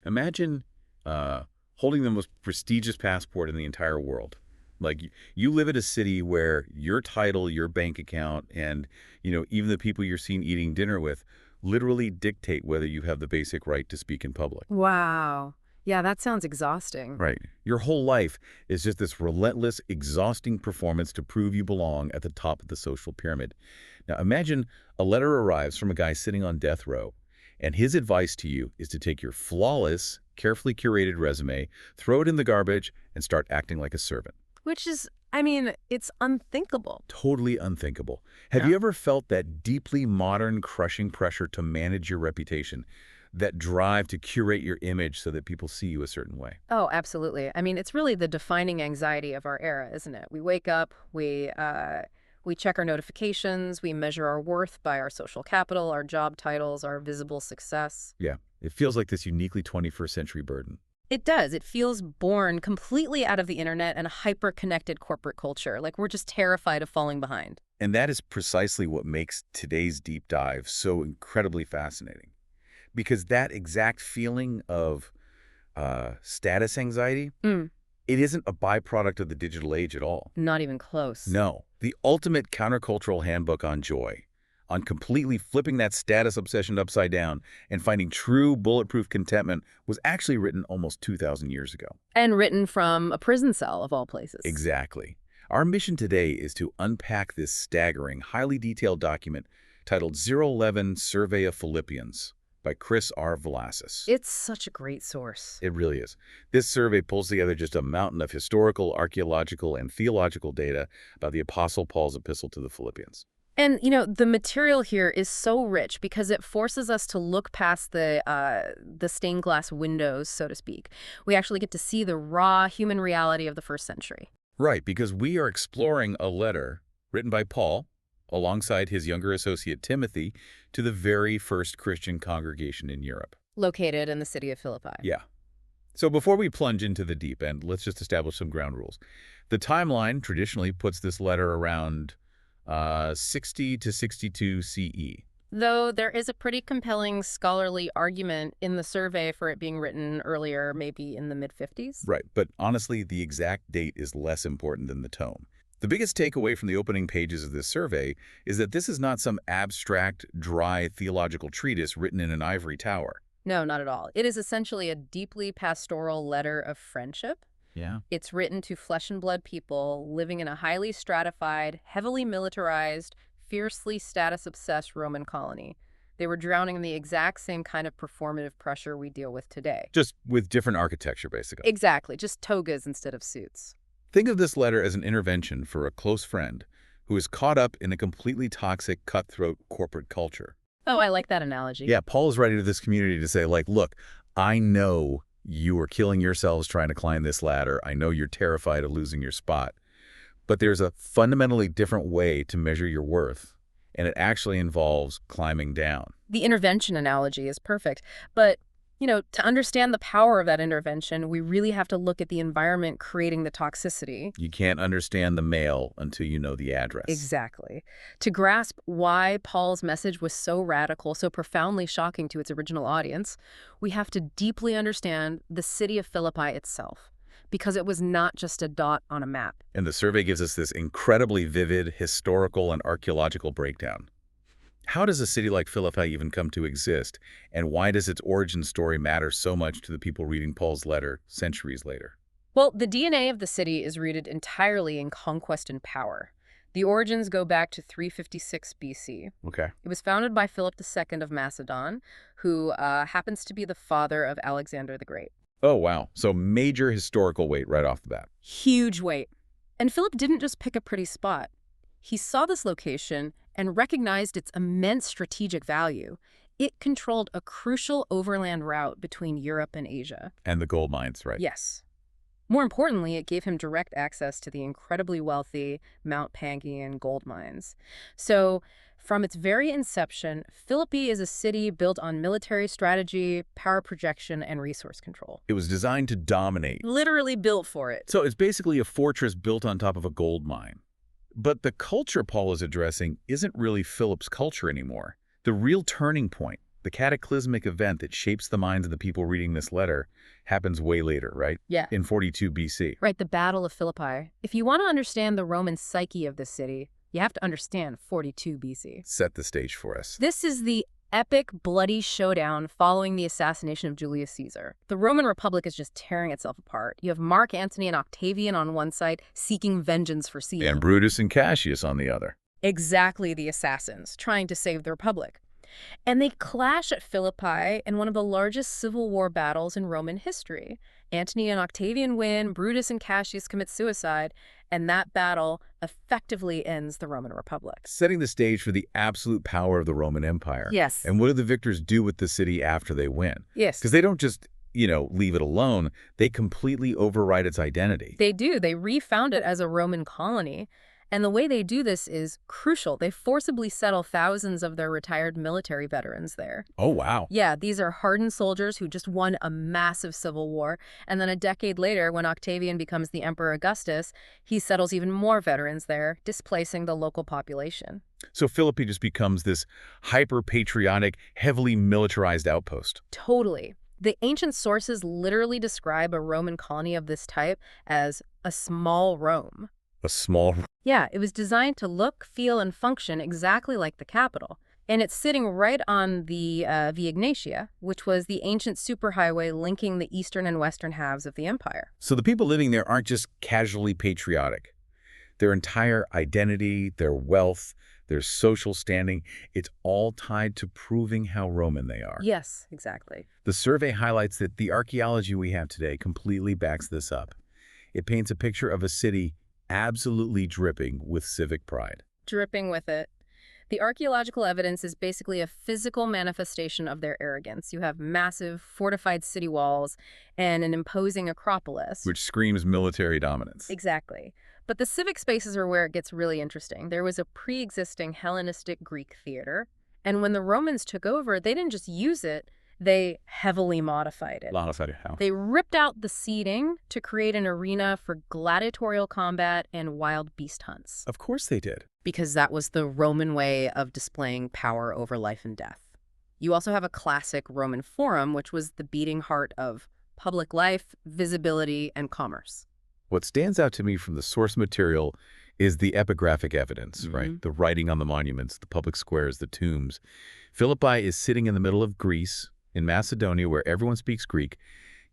Imagine holding the most prestigious passport in the entire world. Like you live in a city where your title, your bank account, and even the people you're seen eating dinner with literally dictate whether you have the basic right to speak in public. Wow. Yeah, that sounds exhausting. Right. Your whole life is just this relentless, exhausting performance to prove you belong at the top of the social pyramid. Now imagine a letter arrives from a guy sitting on death row, and his advice to you is to take your flawless, carefully curated resume, throw it in the garbage, and start acting like a servant. Which is, I mean, it's unthinkable. Totally unthinkable. Have Yeah. you ever felt that deeply modern, crushing pressure to manage your reputation? That drive to curate your image so that people see you a certain way? Oh, absolutely. I mean, it's really the defining anxiety of our era, isn't it? We wake up, we check our notifications, we measure our worth by our social capital, our job titles, our visible success. Yeah, it feels like this uniquely 21st century burden. It does. It feels born completely out of the internet and a hyper-connected corporate culture. Like we're just terrified of falling behind. And that is precisely what makes today's deep dive so incredibly fascinating. Because that exact feeling of status anxiety, Mm, it isn't a byproduct of the digital age at all. not even close. No, the ultimate countercultural handbook on joy, on completely flipping that status obsession upside down and finding true bulletproof contentment, was actually written almost 2,000 years ago. And written from a prison cell, of all places. Exactly. Our mission today is to unpack this staggering, highly detailed document titled 011 Survey of Philippians by Chris R. Vlasis. It's such a great source. It really is. This survey pulls together just a mountain of historical, archaeological, and theological data about the Apostle Paul's epistle to the Philippians. And, the material here is so rich because it forces us to look past the stained glass windows, so to speak. We actually get to see the raw human reality of the first century. Right, because we are exploring a letter written by Paul, alongside his younger associate Timothy, to the very first Christian congregation in Europe. Located in the city of Philippi. Yeah. So before we plunge into the deep end, let's just establish some ground rules. The timeline traditionally puts this letter around 60 to 62 CE. Though there is a pretty compelling scholarly argument in the survey for it being written earlier, maybe in the mid-50s. Right, but honestly, the exact date is less important than the tone. The biggest takeaway from the opening pages of this survey is that this is not some abstract, dry theological treatise written in an ivory tower. No, not at all. It is essentially a deeply pastoral letter of friendship. Yeah. It's written to flesh and blood people living in a highly stratified, heavily militarized, fiercely status-obsessed Roman colony. They were drowning in the exact same kind of performative pressure we deal with today. Just with different architecture, basically. Exactly, just togas instead of suits. Think of this letter as an intervention for a close friend who is caught up in a completely toxic, cutthroat corporate culture. Oh, I like that analogy. Yeah, Paul is writing to this community to say, look, I know you are killing yourselves trying to climb this ladder. I know you're terrified of losing your spot. But there's a fundamentally different way to measure your worth, and it actually involves climbing down. The intervention analogy is perfect. But, to understand the power of that intervention, we really have to look at the environment creating the toxicity. You can't understand the mail until you know the address. Exactly. To grasp why Paul's message was so radical, so profoundly shocking to its original audience, we have to deeply understand the city of Philippi itself, because it was not just a dot on a map. And the survey gives us this incredibly vivid historical and archaeological breakdown. How does a city like Philippi even come to exist, and why does its origin story matter so much to the people reading Paul's letter centuries later? Well, the DNA of the city is rooted entirely in conquest and power. The origins go back to 356 BC. Okay. It was founded by Philip II of Macedon, who happens to be the father of Alexander the Great. Oh, wow. So major historical weight right off the bat. Huge weight. And Philip didn't just pick a pretty spot. He saw this location and recognized its immense strategic value. It controlled a crucial overland route between Europe and Asia. And the gold mines, right? Yes. More importantly, it gave him direct access to the incredibly wealthy Mount Pangaean gold mines. So, from its very inception, Philippi is a city built on military strategy, power projection, and resource control. It was designed to dominate. Literally built for it. So it's basically a fortress built on top of a gold mine. But the culture Paul is addressing isn't really Philip's culture anymore. The real turning point The cataclysmic event that shapes the minds of the people reading this letter happens way later, right? Yeah. In 42 BC. Right, the Battle of Philippi. If you want to understand the Roman psyche of this city, you have to understand 42 BC. Set the stage for us. This is the epic, bloody showdown following the assassination of Julius Caesar. The Roman Republic is just tearing itself apart. You have Mark Antony and Octavian on one side seeking vengeance for Caesar. And Brutus and Cassius on the other. Exactly the assassins, trying to save the Republic. And they clash at Philippi in one of the largest civil war battles in Roman history. Antony and Octavian win, Brutus and Cassius commit suicide, and that battle effectively ends the Roman Republic. Setting the stage for the absolute power of the Roman Empire. Yes. And what do the victors do with the city after they win? Yes. Because they don't just, leave it alone. They completely override its identity. They do. They refound it as a Roman colony. And the way they do this is crucial. They forcibly settle thousands of their retired military veterans there. Oh, wow. Yeah, these are hardened soldiers who just won a massive civil war. And then a decade later, when Octavian becomes the Emperor Augustus, he settles even more veterans there, displacing the local population. So Philippi just becomes this hyper-patriotic, heavily militarized outpost. Totally. The ancient sources literally describe a Roman colony of this type as a small Rome. A small... Yeah, it was designed to look, feel, and function exactly like the capital. And it's sitting right on the Via Egnatia, which was the ancient superhighway linking the eastern and western halves of the empire. So the people living there aren't just casually patriotic. Their entire identity, their wealth, their social standing, it's all tied to proving how Roman they are. Yes, exactly. The survey highlights that the archaeology we have today completely backs this up. It paints a picture of a city absolutely dripping with civic pride. Dripping with it. The archaeological evidence is basically a physical manifestation of their arrogance. You have massive, fortified city walls and an imposing acropolis. Which screams military dominance. Exactly. But the civic spaces are where it gets really interesting. There was a pre-existing Hellenistic Greek theater, and when the Romans took over, they didn't just use it, they heavily modified it. How? They ripped out the seating to create an arena for gladiatorial combat and wild beast hunts. Of course they did. Because that was the Roman way of displaying power over life and death. You also have a classic Roman forum, which was the beating heart of public life, visibility, and commerce. What stands out to me from the source material is the epigraphic evidence, right? The writing on the monuments, the public squares, the tombs. Philippi is sitting in the middle of Greece, in Macedonia, where everyone speaks Greek,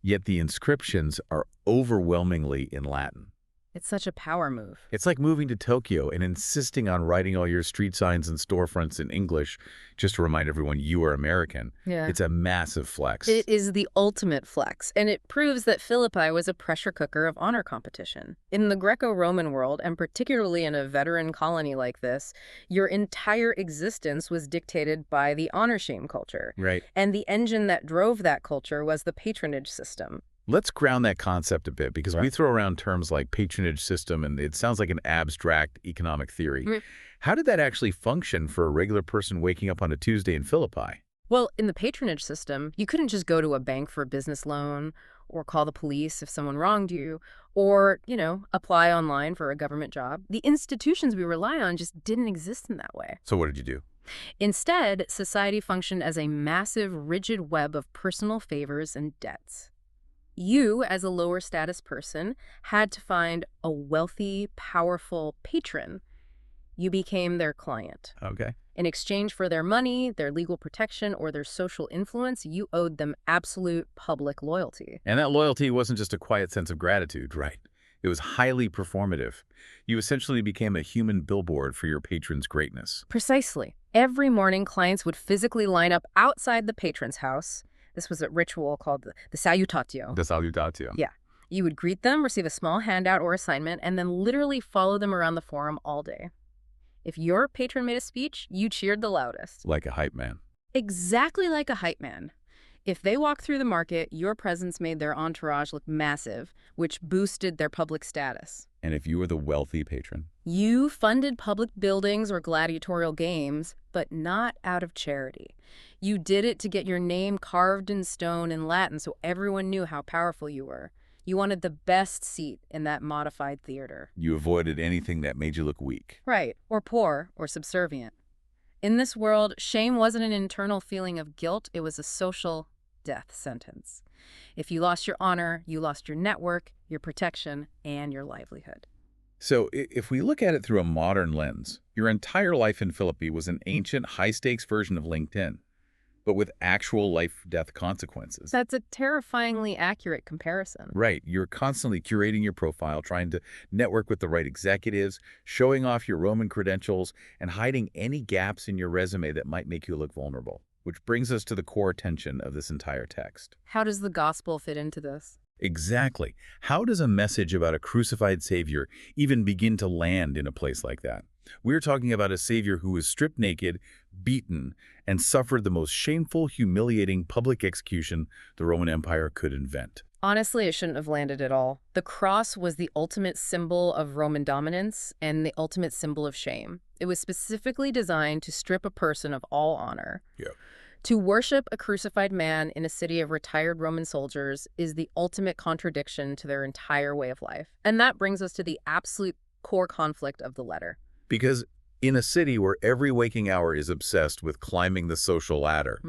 yet the inscriptions are overwhelmingly in Latin. It's such a power move. It's like moving to Tokyo and insisting on writing all your street signs and storefronts in English just to remind everyone you are American. Yeah. It's a massive flex. It is the ultimate flex, and it proves that Philippi was a pressure cooker of honor competition. In the Greco-Roman world, and particularly in a veteran colony like this, your entire existence was dictated by the honor-shame culture. Right. And the engine that drove that culture was the patronage system. Let's ground that concept a bit, because we throw around terms like patronage system, and it sounds like an abstract economic theory. How did that actually function for a regular person waking up on a Tuesday in Philippi? Well, in the patronage system, you couldn't just go to a bank for a business loan or call the police if someone wronged you or, apply online for a government job. The institutions we rely on just didn't exist in that way. So what did you do? Instead, society functioned as a massive, rigid web of personal favors and debts. You, as a lower status person, had to find a wealthy, powerful patron. You became their client. Okay. In exchange for their money, their legal protection, or their social influence, you owed them absolute public loyalty. And that loyalty wasn't just a quiet sense of gratitude, right? It was highly performative. You essentially became a human billboard for your patron's greatness. Precisely. Every morning, clients would physically line up outside the patron's house. This was a ritual called the salutatio. The salutatio. Yeah. You would greet them, receive a small handout or assignment, and then literally follow them around the forum all day. If your patron made a speech, you cheered the loudest. Like a hype man. Exactly like a hype man. If they walked through the market, your presence made their entourage look massive, which boosted their public status. And if you were the wealthy patron? You funded public buildings or gladiatorial games, but not out of charity. You did it to get your name carved in stone in Latin so everyone knew how powerful you were. You wanted the best seat in that modified theater. You avoided anything that made you look weak. Right, or poor, or subservient. In this world, shame wasn't an internal feeling of guilt, it was a social death sentence. If you lost your honor, you lost your network, your protection, and your livelihood. So if we look at it through a modern lens, your entire life in Philippi was an ancient, high-stakes version of LinkedIn, but with actual life-death consequences. That's a terrifyingly accurate comparison. Right. You're constantly curating your profile, trying to network with the right executives, showing off your Roman credentials, and hiding any gaps in your resume that might make you look vulnerable. Which brings us to the core tension of this entire text. How does the gospel fit into this? Exactly. How does a message about a crucified Savior even begin to land in a place like that? We're talking about a Savior who was stripped naked, beaten, and suffered the most shameful, humiliating public execution the Roman Empire could invent. Honestly, it shouldn't have landed at all. The cross was the ultimate symbol of Roman dominance and the ultimate symbol of shame. It was specifically designed to strip a person of all honor. Yeah. To worship a crucified man in a city of retired Roman soldiers is the ultimate contradiction to their entire way of life. And that brings us to the absolute core conflict of the letter. Because in a city where every waking hour is obsessed with climbing the social ladder,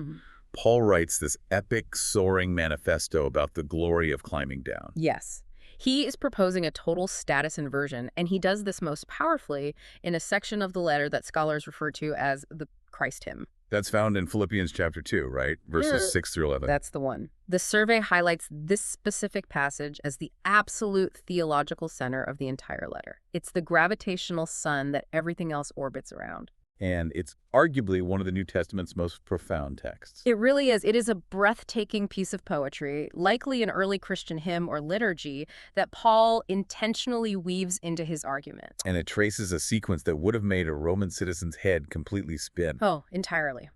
Paul writes this epic, soaring manifesto about the glory of climbing down. Yes. He is proposing a total status inversion, and he does this most powerfully in a section of the letter that scholars refer to as the Christ hymn. That's found in Philippians chapter 2, right? Verses 6 through 11. That's the one. The survey highlights this specific passage as the absolute theological center of the entire letter. It's the gravitational sun that everything else orbits around. And it's arguably one of the New Testament's most profound texts. It really is. It is a breathtaking piece of poetry, likely an early Christian hymn or liturgy, that Paul intentionally weaves into his argument. And it traces a sequence that would have made a Roman citizen's head completely spin. Oh, entirely.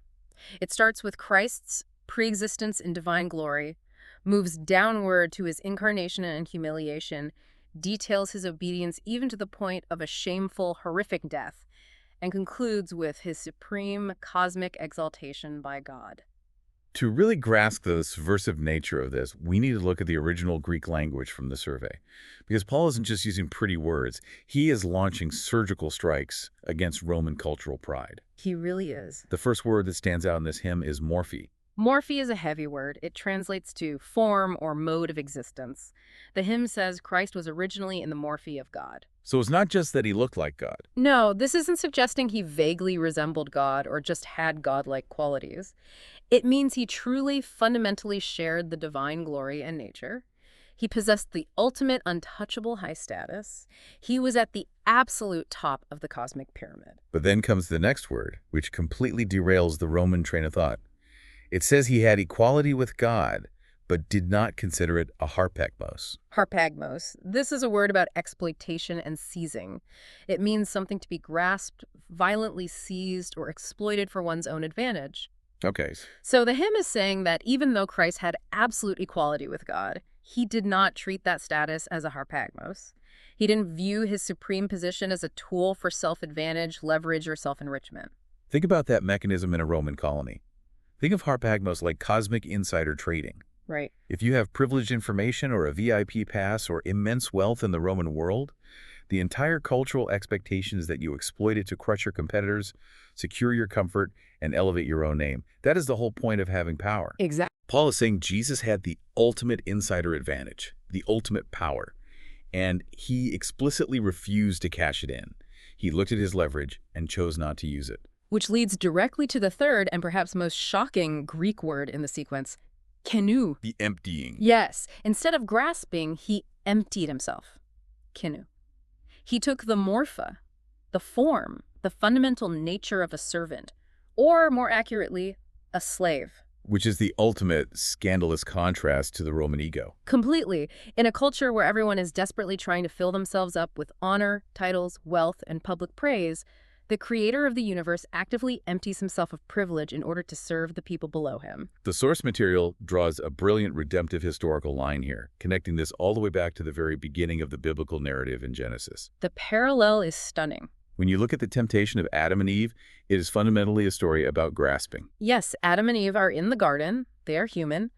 It starts with Christ's preexistence in divine glory, moves downward to his incarnation and humiliation, details his obedience even to the point of a shameful, horrific death, and concludes with his supreme cosmic exaltation by God. To really grasp the subversive nature of this, we need to look at the original Greek language from the survey. Because Paul isn't just using pretty words, he is launching surgical strikes against Roman cultural pride. He really is. The first word that stands out in this hymn is morphe. Morphe is a heavy word. It translates to form or mode of existence. The hymn says Christ was originally in the morphe of God. So it's not just that he looked like God. No, this isn't suggesting he vaguely resembled God or just had godlike qualities. It means he truly, fundamentally shared the divine glory and nature. He possessed the ultimate untouchable high status. He was at the absolute top of the cosmic pyramid. But then comes the next word, which completely derails the Roman train of thought. It says he had equality with God, but did not consider it a harpagmos. Harpagmos. This is a word about exploitation and seizing. It means something to be grasped, violently seized, or exploited for one's own advantage. Okay. So the hymn is saying that even though Christ had absolute equality with God, he did not treat that status as a harpagmos. He didn't view his supreme position as a tool for self-advantage, leverage, or self-enrichment. Think about that mechanism in a Roman colony. Think of harpagmos like cosmic insider trading. Right. If you have privileged information or a VIP pass or immense wealth in the Roman world, the entire cultural expectation is that you exploit it to crush your competitors, secure your comfort, and elevate your own name. That is the whole point of having power. Exactly. Paul is saying Jesus had the ultimate insider advantage, the ultimate power, and he explicitly refused to cash it in. He looked at his leverage and chose not to use it. Which leads directly to the third and perhaps most shocking Greek word in the sequence, kenu. The emptying. Yes. Instead of grasping, he emptied himself. Kenu. He took the morphe, the form, the fundamental nature of a servant, or more accurately, a slave. Which is the ultimate scandalous contrast to the Roman ego. Completely. In a culture where everyone is desperately trying to fill themselves up with honor, titles, wealth, and public praise, the creator of the universe actively empties himself of privilege in order to serve the people below him. The source material draws a brilliant redemptive historical line here, connecting this all the way back to the very beginning of the biblical narrative in Genesis. The parallel is stunning. When you look at the temptation of Adam and Eve, it is fundamentally a story about grasping. Yes, Adam and Eve are in the garden. They are human.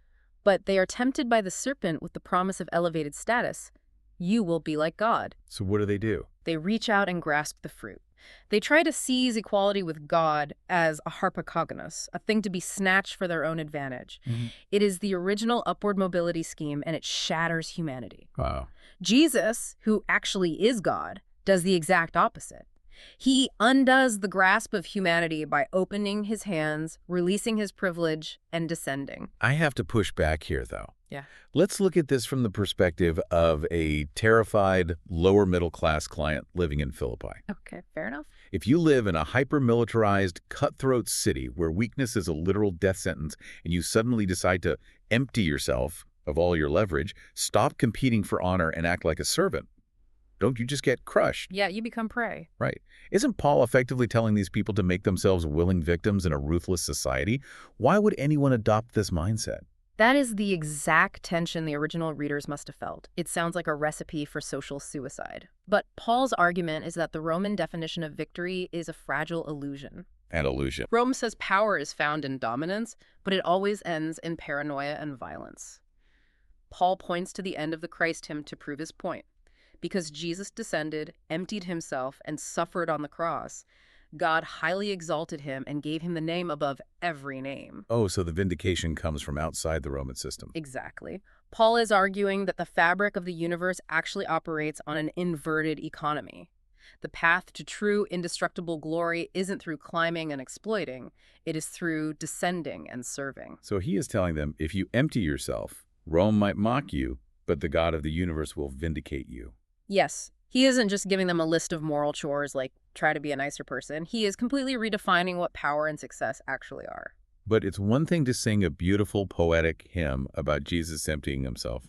But they are tempted by the serpent with the promise of elevated status. You will be like God. So what do? They reach out and grasp the fruit. They try to seize equality with God as a harpagogonus, a thing to be snatched for their own advantage. Mhm. It is the original upward mobility scheme, and it shatters humanity. Wow. Jesus, who actually is God, does the exact opposite. He undoes the grasp of humanity by opening his hands, releasing his privilege, and descending. I have to push back here, though. Yeah. Let's look at this from the perspective of a terrified, lower-middle-class client living in Philippi. Okay, fair enough. If you live in a hyper-militarized, cutthroat city where weakness is a literal death sentence and you suddenly decide to empty yourself of all your leverage, stop competing for honor and act like a servant, don't you just get crushed? Yeah, you become prey. Right. Isn't Paul effectively telling these people to make themselves willing victims in a ruthless society? Why would anyone adopt this mindset? That is the exact tension the original readers must have felt. It sounds like a recipe for social suicide. But Paul's argument is that the Roman definition of victory is a fragile illusion. An illusion. Rome says power is found in dominance, but it always ends in paranoia and violence. Paul points to the end of the Christ hymn to prove his point. Because Jesus descended, emptied himself, and suffered on the cross, God highly exalted him and gave him the name above every name. Oh, so the vindication comes from outside the Roman system. Exactly. Paul is arguing that the fabric of the universe actually operates on an inverted economy. The path to true indestructible glory isn't through climbing and exploiting. It is through descending and serving. So he is telling them, if you empty yourself, Rome might mock you, but the God of the universe will vindicate you. Yes, he isn't just giving them a list of moral chores like try to be a nicer person. He is completely redefining what power and success actually are. But it's one thing to sing a beautiful poetic hymn about Jesus emptying himself.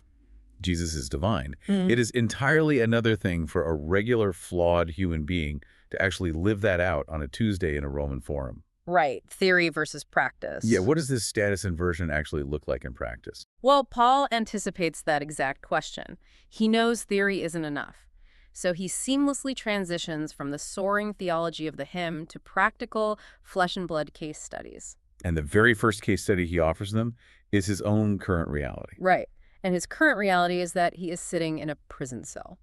Jesus is divine. It is entirely another thing for a regular, flawed human being to actually live that out on a Tuesday in a Roman forum. Right, theory versus practice. Yeah, what does this status inversion actually look like in practice? Well, Paul anticipates that exact question. He knows theory isn't enough. So he seamlessly transitions from the soaring theology of the hymn to practical, flesh and blood case studies. And the very first case study he offers them is his own current reality. Right. And his current reality is that he is sitting in a prison cell.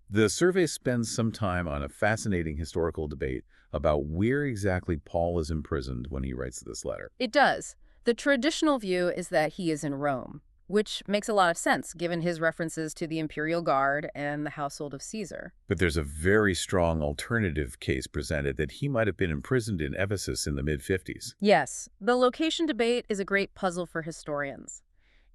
The survey spends some time on a fascinating historical debate about where exactly Paul is imprisoned when he writes this letter. It does. The traditional view is that he is in Rome, which makes a lot of sense given his references to the imperial guard and the household of Caesar. But there's a very strong alternative case presented that he might have been imprisoned in Ephesus in the mid-50s. Yes, the location debate is a great puzzle for historians.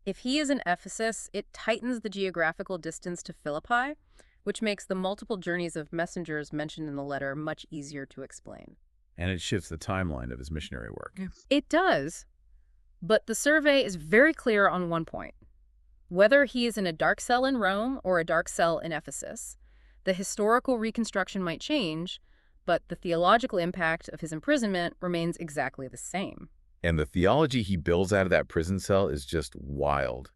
If he is in Ephesus, it tightens the geographical distance to Philippi, which makes the multiple journeys of messengers mentioned in the letter much easier to explain. And it shifts the timeline of his missionary work. It does. But the survey is very clear on one point. Whether he is in a dark cell in Rome or a dark cell in Ephesus, the historical reconstruction might change, but the theological impact of his imprisonment remains exactly the same. And the theology he builds out of that prison cell is just wild.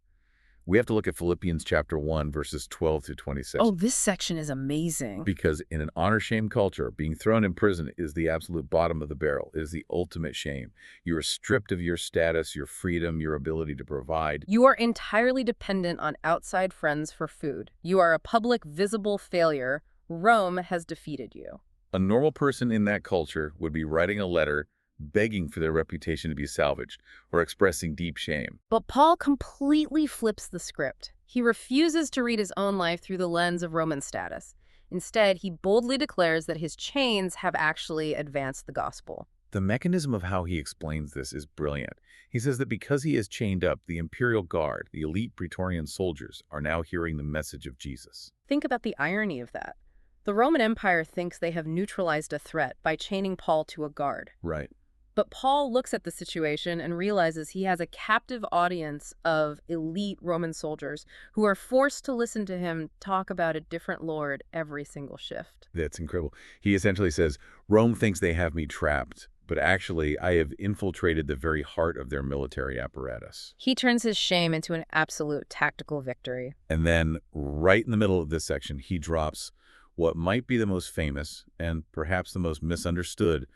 We have to look at Philippians chapter 1, verses 12 through 26. Oh, this section is amazing. Because in an honor-shame culture, being thrown in prison is the absolute bottom of the barrel. It is the ultimate shame. You are stripped of your status, your freedom, your ability to provide. You are entirely dependent on outside friends for food. You are a public, visible failure. Rome has defeated you. A normal person in that culture would be writing a letter begging for their reputation to be salvaged or expressing deep shame. But Paul completely flips the script. He refuses to read his own life through the lens of Roman status. Instead, he boldly declares that his chains have actually advanced the gospel. The mechanism of how he explains this is brilliant. He says that because he is chained up, the imperial guard, the elite Praetorian soldiers, are now hearing the message of Jesus. Think about the irony of that. The Roman Empire thinks they have neutralized a threat by chaining Paul to a guard. Right. But Paul looks at the situation and realizes he has a captive audience of elite Roman soldiers who are forced to listen to him talk about a different Lord every single shift. That's incredible. He essentially says, Rome thinks they have me trapped, but actually I have infiltrated the very heart of their military apparatus. He turns his shame into an absolute tactical victory. And then right in the middle of this section, he drops what might be the most famous and perhaps the most misunderstood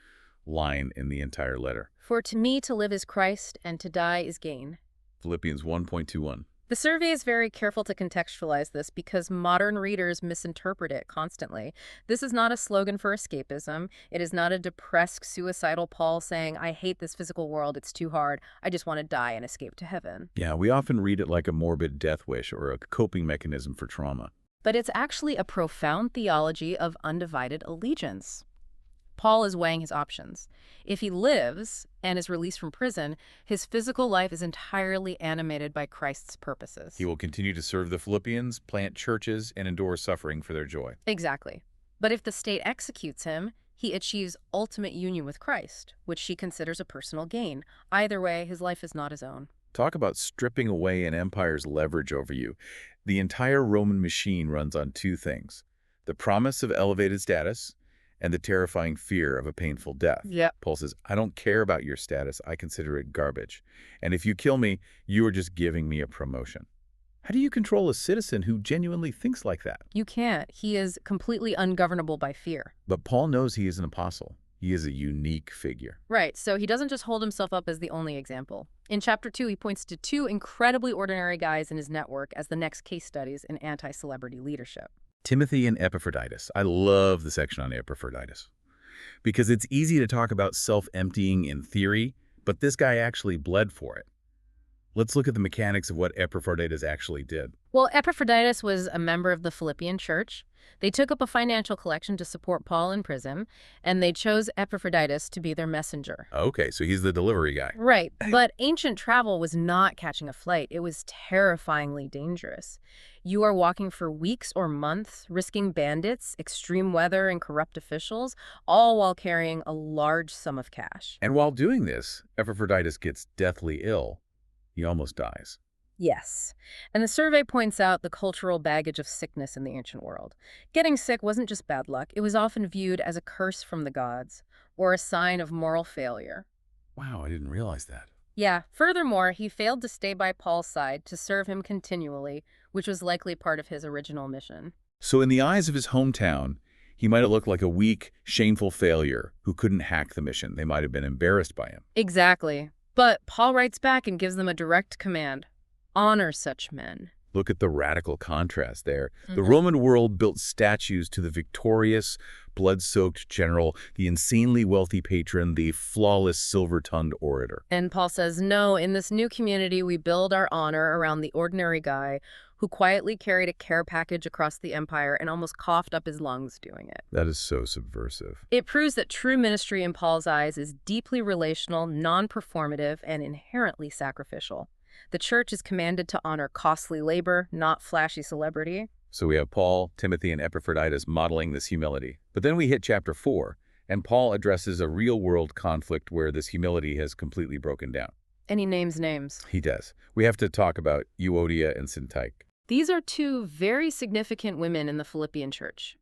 line in the entire letter. For to me to live is Christ and to die is gain. Philippians 1:21. The survey is very careful to contextualize this because modern readers misinterpret it constantly. This is not a slogan for escapism. It is not a depressed, suicidal Paul saying, I hate this physical world, it's too hard, I just want to die and escape to heaven. Yeah, we often read it like a morbid death wish or a coping mechanism for trauma. But it's actually a profound theology of undivided allegiance. Paul is weighing his options. If he lives and is released from prison, his physical life is entirely animated by Christ's purposes. He will continue to serve the Philippians, plant churches, and endure suffering for their joy. Exactly. But if the state executes him, he achieves ultimate union with Christ, which she considers a personal gain. Either way, his life is not his own. Talk about stripping away an empire's leverage over you. The entire Roman machine runs on two things: the promise of elevated status and the terrifying fear of a painful death. Yep. Paul says, I don't care about your status. I consider it garbage. And if you kill me, you are just giving me a promotion. How do you control a citizen who genuinely thinks like that? You can't. He is completely ungovernable by fear. But Paul knows he is an apostle. He is a unique figure. Right, so he doesn't just hold himself up as the only example. In Chapter 2, he points to two incredibly ordinary guys in his network as the next case studies in anti-celebrity leadership. Timothy and Epaphroditus. I love the section on Epaphroditus because it's easy to talk about self-emptying in theory, but this guy actually bled for it. Let's look at the mechanics of what Epaphroditus actually did. Well, Epaphroditus was a member of the Philippian church. They took up a financial collection to support Paul in prison, and they chose Epaphroditus to be their messenger. Okay, so he's the delivery guy. Right, but ancient travel was not catching a flight. It was terrifyingly dangerous. You are walking for weeks or months, risking bandits, extreme weather, and corrupt officials, all while carrying a large sum of cash. And while doing this, Epaphroditus gets deathly ill. He almost dies. Yes. And the survey points out the cultural baggage of sickness in the ancient world. Getting sick wasn't just bad luck. It was often viewed as a curse from the gods or a sign of moral failure. Wow, I didn't realize that. Yeah. Furthermore, he failed to stay by Paul's side to serve him continually, which was likely part of his original mission. So in the eyes of his hometown, he might have looked like a weak, shameful failure who couldn't hack the mission. They might have been embarrassed by him. Exactly. But Paul writes back and gives them a direct command. Honor such men. Look at the radical contrast there. The Roman world built statues to the victorious, blood-soaked general, the insanely wealthy patron, the flawless silver-tongued orator. And Paul says, no, in this new community, we build our honor around the ordinary guy who quietly carried a care package across the empire and almost coughed up his lungs doing it. That is so subversive. It proves that true ministry in Paul's eyes is deeply relational, non-performative, and inherently sacrificial. The church is commanded to honor costly labor, not flashy celebrity. So we have Paul, Timothy, and Epaphroditus modeling this humility. But then we hit chapter 4, and Paul addresses a real-world conflict where this humility has completely broken down. And he names names. He does. We have to talk about Euodia and Syntyche. These are two very significant women in the Philippian church.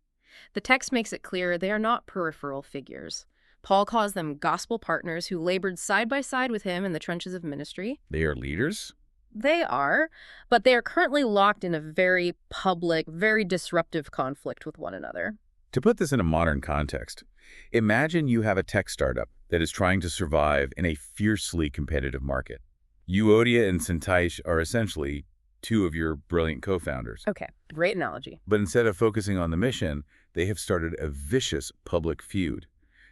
The text makes it clear they are not peripheral figures. Paul calls them gospel partners who labored side by side with him in the trenches of ministry. They are leaders? They are, but they are currently locked in a very public, very disruptive conflict with one another. To put this in a modern context, imagine you have a tech startup that is trying to survive in a fiercely competitive market. Euodia and Syntyche are essentially two of your brilliant co-founders. Okay, great analogy. But instead of focusing on the mission, they have started a vicious public feud.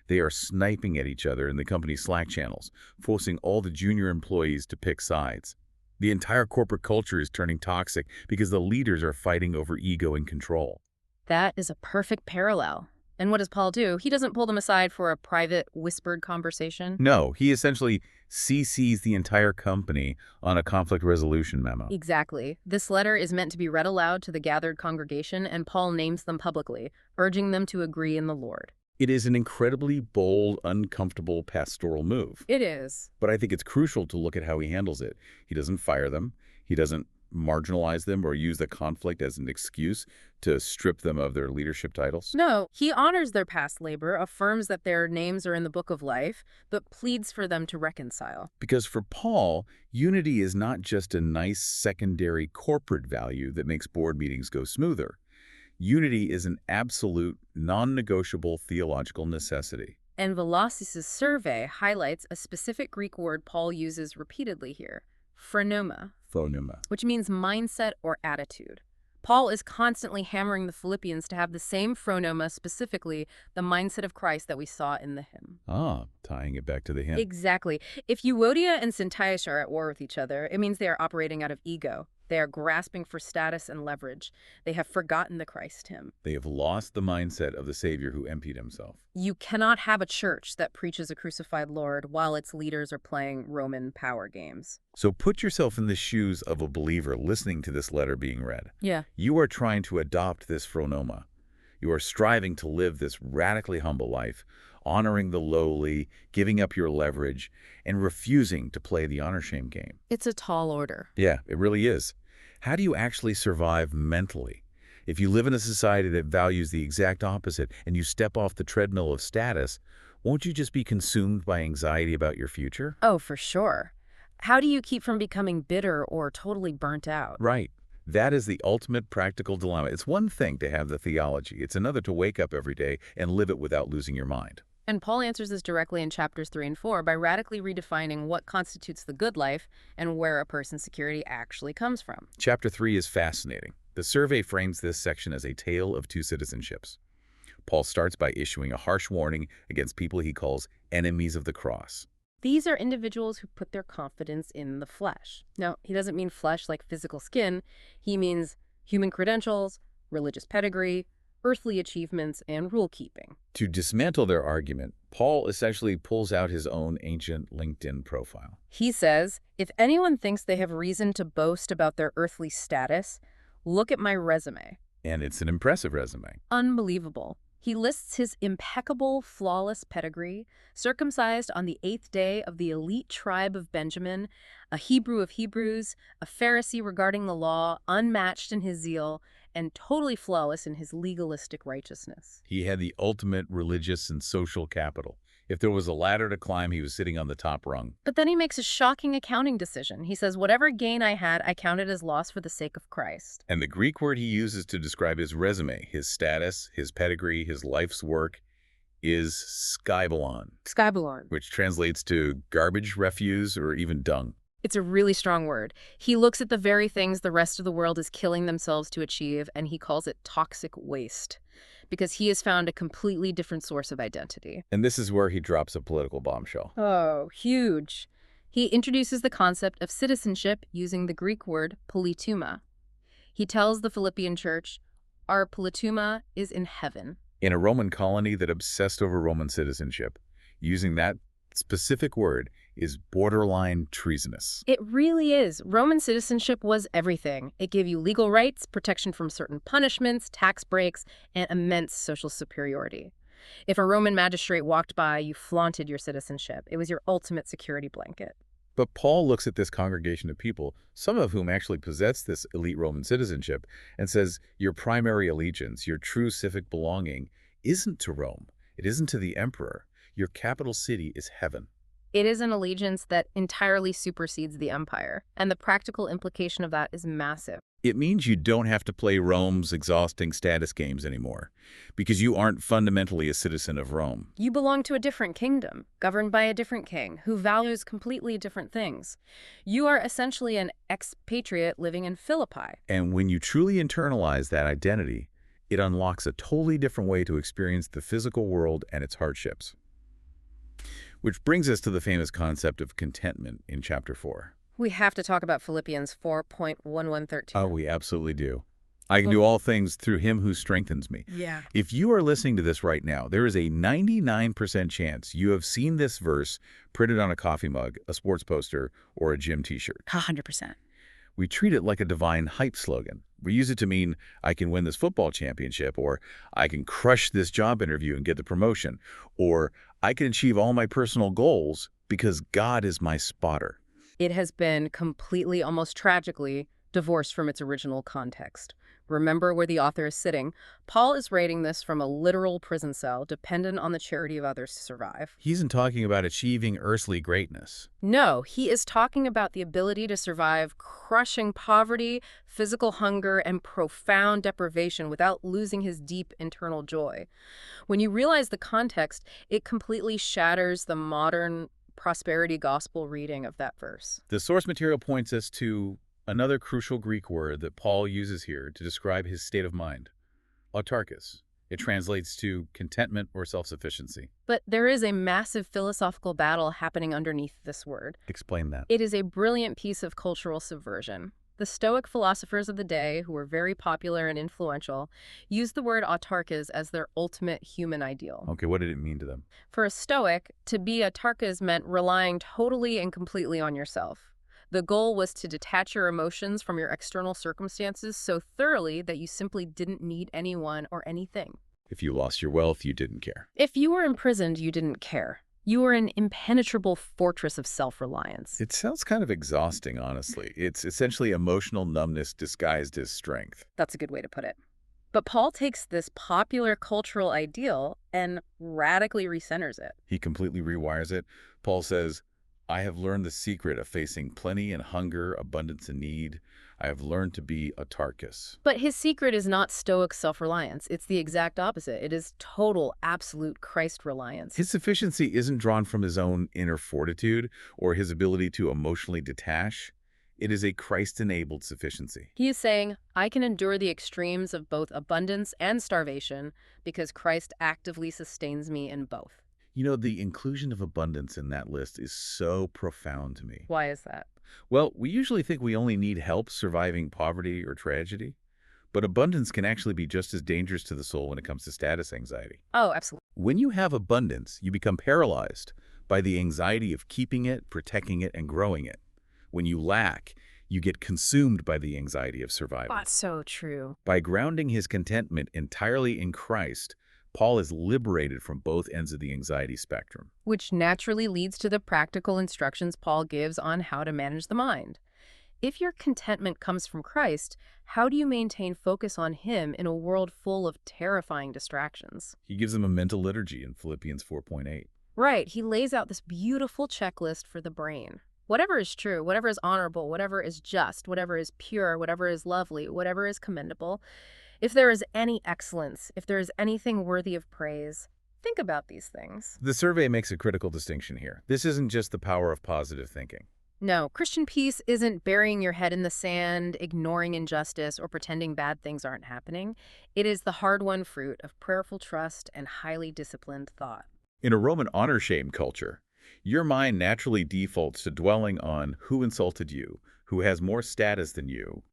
They are sniping at each other in the company's Slack channels, forcing all the junior employees to pick sides. The entire corporate culture is turning toxic because the leaders are fighting over ego and control. That is a perfect parallel. And what does Paul do? He doesn't pull them aside for a private, whispered conversation. No, he essentially CCs the entire company on a conflict resolution memo. Exactly. This letter is meant to be read aloud to the gathered congregation, and Paul names them publicly, urging them to agree in the Lord. It is an incredibly bold, uncomfortable pastoral move. It is. But I think it's crucial to look at how he handles it. He doesn't fire them. He doesn't marginalize them or use the conflict as an excuse to strip them of their leadership titles. No, he honors their past labor, affirms that their names are in the book of life, but pleads for them to reconcile. Because for Paul, unity is not just a nice secondary corporate value that makes board meetings go smoother. Unity is an absolute, non-negotiable theological necessity. And Velocius's survey highlights a specific Greek word Paul uses repeatedly here, phronoma, phronema. which means mindset or attitude. Paul is constantly hammering the Philippians to have the same phronema, specifically the mindset of Christ that we saw in the hymn. Ah, tying it back to the hymn. Exactly. If Euodia and Syntyche are at war with each other, it means they are operating out of ego. They are grasping for status and leverage. They have forgotten the Christ hymn. They have lost the mindset of the Savior who emptied himself. You cannot have a church that preaches a crucified Lord while its leaders are playing Roman power games. So put yourself in the shoes of a believer listening to this letter being read. Yeah. You are trying to adopt this phronema. You are striving to live this radically humble life, honoring the lowly, giving up your leverage, and refusing to play the honor-shame game. It's a tall order. Yeah, it really is. How do you actually survive mentally? If you live in a society that values the exact opposite and you step off the treadmill of status, won't you just be consumed by anxiety about your future? Oh, for sure. How do you keep from becoming bitter or totally burnt out? Right. That is the ultimate practical dilemma. It's one thing to have the theology. It's another to wake up every day and live it without losing your mind. And Paul answers this directly in chapters 3 and 4 by radically redefining what constitutes the good life and where a person's security actually comes from. Chapter 3 is fascinating. The survey frames this section as a tale of two citizenships. Paul starts by issuing a harsh warning against people he calls enemies of the cross. These are individuals who put their confidence in the flesh. Now, he doesn't mean flesh like physical skin. He means human credentials, religious pedigree, earthly achievements, and rule-keeping. To dismantle their argument, Paul essentially pulls out his own ancient LinkedIn profile. He says, if anyone thinks they have reason to boast about their earthly status, look at my resume. And it's an impressive resume. Unbelievable. He lists his impeccable, flawless pedigree, circumcised on the 8th day of the elite tribe of Benjamin, a Hebrew of Hebrews, a Pharisee regarding the law, unmatched in his zeal, and totally flawless in his legalistic righteousness. He had the ultimate religious and social capital. If there was a ladder to climb, he was sitting on the top rung. But then he makes a shocking accounting decision. He says, whatever gain I had, I counted as loss for the sake of Christ. And the Greek word he uses to describe his resume, his status, his pedigree, his life's work, is skybalon, Skybalon. which translates to garbage, refuse, or even dung. It's a really strong word. He looks at the very things the rest of the world is killing themselves to achieve, and he calls it toxic waste, because he has found a completely different source of identity. And this is where he drops a political bombshell. Oh, huge. He introduces the concept of citizenship using the Greek word politeuma. He tells the Philippian church, our politeuma is in heaven. In a Roman colony that obsessed over Roman citizenship, using that specific word is borderline treasonous. It really is. Roman citizenship was everything. It gave you legal rights, protection from certain punishments, tax breaks, and immense social superiority. If a Roman magistrate walked by, you flaunted your citizenship. It was your ultimate security blanket. But Paul looks at this congregation of people, some of whom actually possess this elite Roman citizenship, and says, your primary allegiance, your true civic belonging, isn't to Rome. It isn't to the emperor. Your capital city is heaven. It is an allegiance that entirely supersedes the empire, and the practical implication of that is massive. It means you don't have to play Rome's exhausting status games anymore, because you aren't fundamentally a citizen of Rome. You belong to a different kingdom, governed by a different king, who values completely different things. You are essentially an expatriate living in Philippi. And when you truly internalize that identity, it unlocks a totally different way to experience the physical world and its hardships. Which brings us to the famous concept of contentment in chapter 4. We have to talk about Philippians 4.1113. Oh, we absolutely do. I can do all things through him who strengthens me. Yeah. If you are listening to this right now, there is a 99% chance you have seen this verse printed on a coffee mug, a sports poster, or a gym t-shirt. 100%. We treat it like a divine hype slogan. We use it to mean, I can win this football championship, or I can crush this job interview and get the promotion, or I can achieve all my personal goals because God is my spotter. It has been completely, almost tragically, divorced from its original context. Remember where the author is sitting. Paul is writing this from a literal prison cell, dependent on the charity of others to survive. He isn't talking about achieving earthly greatness. No, he is talking about the ability to survive crushing poverty, physical hunger, and profound deprivation without losing his deep internal joy. When you realize the context, it completely shatters the modern prosperity gospel reading of that verse. The source material points us to Another crucial Greek word that Paul uses here to describe his state of mind, autarkos. It translates to contentment or self-sufficiency. But there is a massive philosophical battle happening underneath this word. Explain that. It is a brilliant piece of cultural subversion. The Stoic philosophers of the day, who were very popular and influential, used the word autarkos as their ultimate human ideal. Okay, what did it mean to them? For a Stoic, to be autarkos meant relying totally and completely on yourself. The goal was to detach your emotions from your external circumstances so thoroughly that you simply didn't need anyone or anything. If you lost your wealth, you didn't care. If you were imprisoned, you didn't care. You were an impenetrable fortress of self-reliance. It sounds kind of exhausting, honestly. It's essentially emotional numbness disguised as strength. That's a good way to put it. But Paul takes this popular cultural ideal and radically recenters it. He completely rewires it. Paul says, I have learned the secret of facing plenty and hunger, abundance and need. I have learned to be autarkos. But his secret is not Stoic self-reliance. It's the exact opposite. It is total, absolute Christ-reliance. His sufficiency isn't drawn from his own inner fortitude or his ability to emotionally detach. It is a Christ-enabled sufficiency. He is saying, I can endure the extremes of both abundance and starvation because Christ actively sustains me in both. You know, the inclusion of abundance in that list is so profound to me. Why is that? Well, we usually think we only need help surviving poverty or tragedy, but abundance can actually be just as dangerous to the soul when it comes to status anxiety. Oh, absolutely. When you have abundance, you become paralyzed by the anxiety of keeping it, protecting it, and growing it. When you lack, you get consumed by the anxiety of survival. That's so true. By grounding his contentment entirely in Christ, Paul is liberated from both ends of the anxiety spectrum. Which naturally leads to the practical instructions Paul gives on how to manage the mind. If your contentment comes from Christ, how do you maintain focus on Him in a world full of terrifying distractions? He gives them a mental liturgy in Philippians 4:8. Right, he lays out this beautiful checklist for the brain. Whatever is true, whatever is honorable, whatever is just, whatever is pure, whatever is lovely, whatever is commendable, if there is any excellence, if there is anything worthy of praise, think about these things. The survey makes a critical distinction here. This isn't just the power of positive thinking. No, Christian peace isn't burying your head in the sand, ignoring injustice, or pretending bad things aren't happening. It is the hard-won fruit of prayerful trust and highly disciplined thought. In a Roman honor-shame culture, your mind naturally defaults to dwelling on who insulted you, who has more status than you,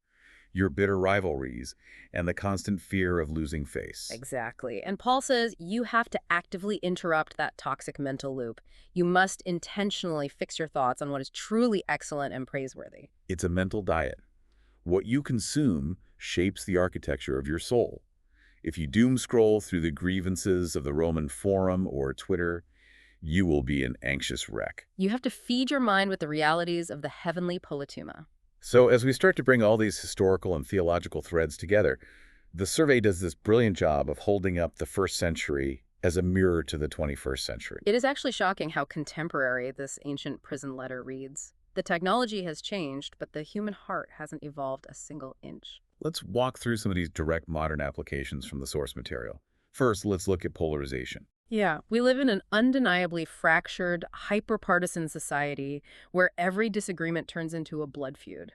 your bitter rivalries, and the constant fear of losing face. Exactly. And Paul says you have to actively interrupt that toxic mental loop. You must intentionally fix your thoughts on what is truly excellent and praiseworthy. It's a mental diet. What you consume shapes the architecture of your soul. If you doom scroll through the grievances of the Roman Forum or Twitter, you will be an anxious wreck. You have to feed your mind with the realities of the heavenly politeuma. So as we start to bring all these historical and theological threads together, the survey does this brilliant job of holding up the first century as a mirror to the 21st century. It is actually shocking how contemporary this ancient prison letter reads. The technology has changed, but the human heart hasn't evolved a single inch. Let's walk through some of these direct modern applications from the source material. First, let's look at polarization. Yeah, we live in an undeniably fractured, hyper-partisan society where every disagreement turns into a blood feud.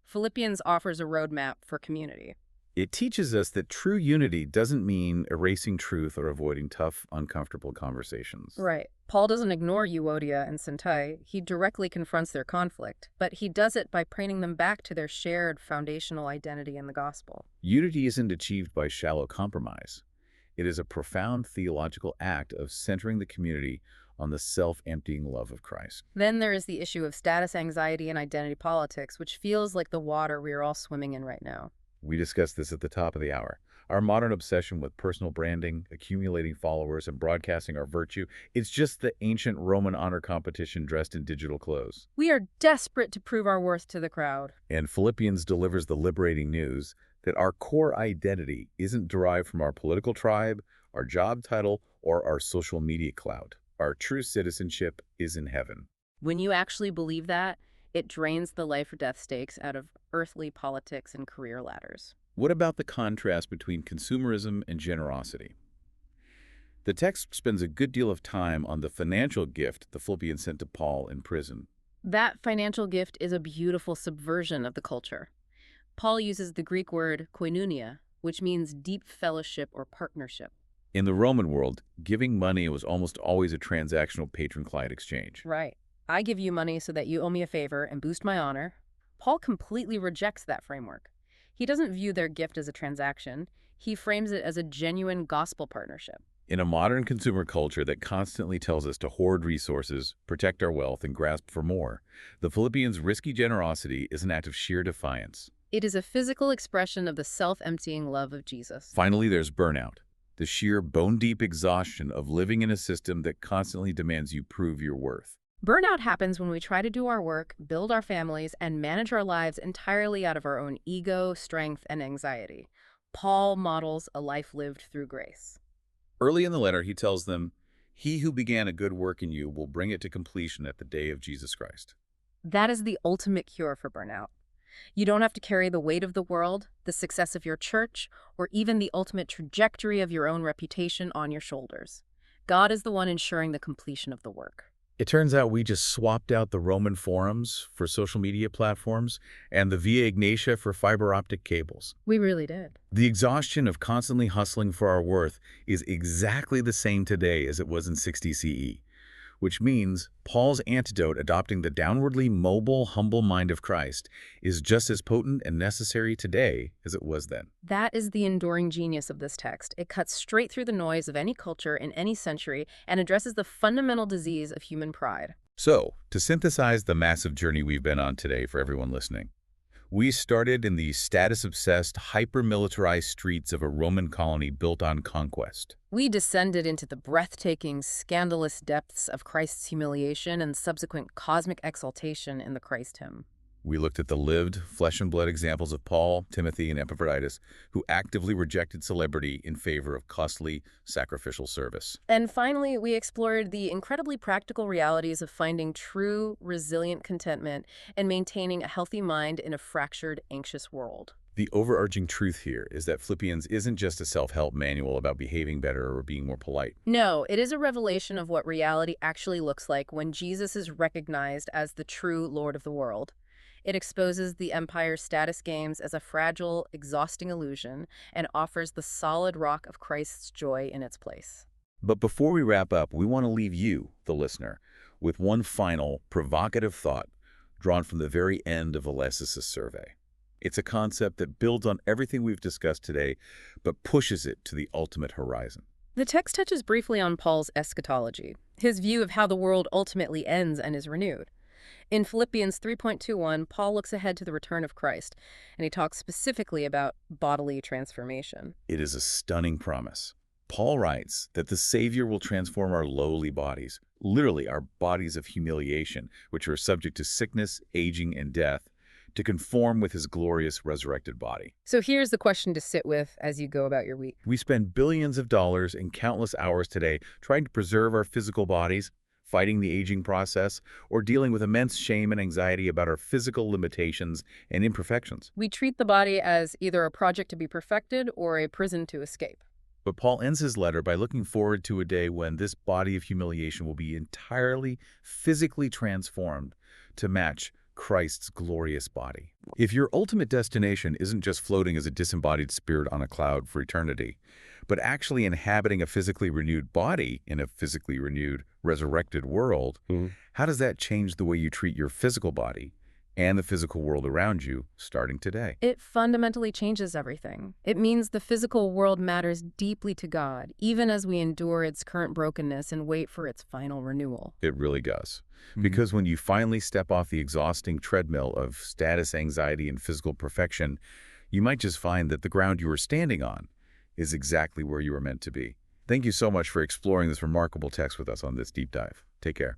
Philippians offers a roadmap for community. It teaches us that true unity doesn't mean erasing truth or avoiding tough, uncomfortable conversations. Right. Paul doesn't ignore Euodia and Syntyche. He directly confronts their conflict, but he does it by pointing them back to their shared foundational identity in the gospel. Unity isn't achieved by shallow compromise. It is a profound theological act of centering the community on the self-emptying love of Christ. Then there is the issue of status anxiety and identity politics, which feels like the water we are all swimming in right now. We discussed this at the top of the hour. Our modern obsession with personal branding, accumulating followers, and broadcasting our virtue, it's just the ancient Roman honor competition dressed in digital clothes. We are desperate to prove our worth to the crowd. And Philippians delivers the liberating news that our core identity isn't derived from our political tribe, our job title, or our social media clout. Our true citizenship is in heaven. When you actually believe that, it drains the life or death stakes out of earthly politics and career ladders. What about the contrast between consumerism and generosity? The text spends a good deal of time on the financial gift the Philippians sent to Paul in prison. That financial gift is a beautiful subversion of the culture. Paul uses the Greek word koinonia, which means deep fellowship or partnership. In the Roman world, giving money was almost always a transactional patron-client exchange. Right. I give you money so that you owe me a favor and boost my honor. Paul completely rejects that framework. He doesn't view their gift as a transaction. He frames it as a genuine gospel partnership. In a modern consumer culture that constantly tells us to hoard resources, protect our wealth, and grasp for more, the Philippians' risky generosity is an act of sheer defiance. It is a physical expression of the self-emptying love of Jesus. Finally, there's burnout, the sheer bone-deep exhaustion of living in a system that constantly demands you prove your worth. Burnout happens when we try to do our work, build our families, and manage our lives entirely out of our own ego, strength, and anxiety. Paul models a life lived through grace. Early in the letter, he tells them, "He who began a good work in you will bring it to completion at the day of Jesus Christ." That is the ultimate cure for burnout. You don't have to carry the weight of the world, the success of your church, or even the ultimate trajectory of your own reputation on your shoulders. God is the one ensuring the completion of the work. It turns out we just swapped out the Roman forums for social media platforms and the Via Ignatia for fiber optic cables. We really did. The exhaustion of constantly hustling for our worth is exactly the same today as it was in 60 CE, which means Paul's antidote, adopting the downwardly mobile, humble mind of Christ, is just as potent and necessary today as it was then. That is the enduring genius of this text. It cuts straight through the noise of any culture in any century and addresses the fundamental disease of human pride. So, to synthesize the massive journey we've been on today for everyone listening, we started in the status-obsessed, hyper-militarized streets of a Roman colony built on conquest. We descended into the breathtaking, scandalous depths of Christ's humiliation and subsequent cosmic exaltation in the Christ hymn. We looked at the lived, flesh-and-blood examples of Paul, Timothy, and Epaphroditus, who actively rejected celebrity in favor of costly, sacrificial service. And finally, we explored the incredibly practical realities of finding true, resilient contentment and maintaining a healthy mind in a fractured, anxious world. The overarching truth here is that Philippians isn't just a self-help manual about behaving better or being more polite. No, it is a revelation of what reality actually looks like when Jesus is recognized as the true Lord of the world. It exposes the empire's status games as a fragile, exhausting illusion and offers the solid rock of Christ's joy in its place. But before we wrap up, we want to leave you, the listener, with one final, provocative thought drawn from the very end of Alessis' survey. It's a concept that builds on everything we've discussed today, but pushes it to the ultimate horizon. The text touches briefly on Paul's eschatology, his view of how the world ultimately ends and is renewed. In Philippians 3.21, Paul looks ahead to the return of Christ, and he talks specifically about bodily transformation. It is a stunning promise. Paul writes that the Savior will transform our lowly bodies, literally our bodies of humiliation, which are subject to sickness, aging, and death, to conform with his glorious resurrected body. So here's the question to sit with as you go about your week. We spend billions of dollars and countless hours today trying to preserve our physical bodies, fighting the aging process, or dealing with immense shame and anxiety about our physical limitations and imperfections. We treat the body as either a project to be perfected or a prison to escape. But Paul ends his letter by looking forward to a day when this body of humiliation will be entirely physically transformed to match Christ's glorious body. If your ultimate destination isn't just floating as a disembodied spirit on a cloud for eternity, but actually inhabiting a physically renewed body in a physically renewed, resurrected world, how does that change the way you treat your physical body and the physical world around you starting today? It fundamentally changes everything. It means the physical world matters deeply to God, even as we endure its current brokenness and wait for its final renewal. It really does. Because when you finally step off the exhausting treadmill of status anxiety and physical perfection, you might just find that the ground you were standing on is exactly where you were meant to be. Thank you so much for exploring this remarkable text with us on this deep dive. Take care.